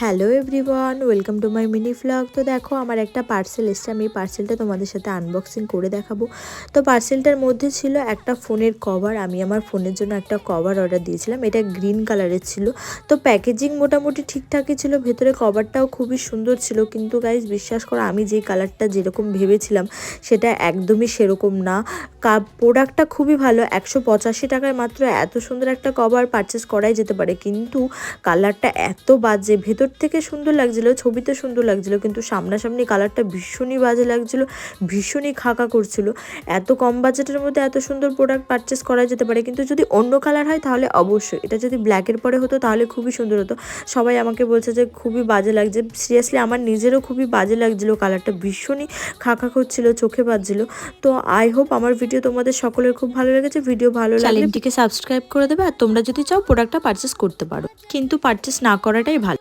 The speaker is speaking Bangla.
Hello everyone, welcome to my mini vlog. তো দেখো আমার একটা পার্সেল এসছে, আমি এই পার্সেলটা তোমাদের সাথে আনবক্সিং করে দেখাবো। তো পার্সেলটার মধ্যে ছিল একটা ফোনের কভার। আমি আমার ফোনের জন্য একটা কভার অর্ডার দিয়েছিলাম, এটা গ্রিন কালারের ছিল। তো প্যাকেজিং মোটামুটি ঠিকঠাকই ছিল, ভেতরে কভারটাও খুবই সুন্দর ছিল। কিন্তু গাইজ বিশ্বাস করো, আমি যেই কালারটা যেরকম ভেবেছিলাম সেটা একদমই সেরকম না। প্রোডাক্টটা খুবই ভালো, 185 টাকায় মাত্র এত সুন্দর একটা কভার পারচেস করাই যেতে পারে। কিন্তু কালারটা এত বাজে, ভেতর থেকে সুন্দর লাগছিল, ছবিতে সুন্দর লাগছিল, কিন্তু সামনাসামনি কালারটা ভীষণই বাজে লাগছিল, ভীষণই খাকা করছিল। এত কম বাজেটের মধ্যে এত সুন্দর প্রোডাক্ট পারচেস করা যেতে পারে, কিন্তু যদি অন্য কালার হয় তাহলে অবশ্যই, এটা যদি ব্ল্যাকের পরে হতো তাহলে খুবই সুন্দর হতো। সবাই আমাকে বলছে যে খুবই বাজে লাগছে, সিরিয়াসলি আমার নিজেরও খুবই বাজে লাগছিল, কালারটা ভীষণই খাকা করছিল, চোখে বাজছিল। তো আই হোপ আমার ভিডিও তোমাদের সকলের খুব ভালো লেগেছে। ভিডিও ভালো লাগলে চ্যানেলটিকে সাবস্ক্রাইব করে দেবে, আর তোমরা যদি চাও প্রোডাক্টটা পারচেস করতে পারো, কিন্তু পারচেস না করাটাই ভালো।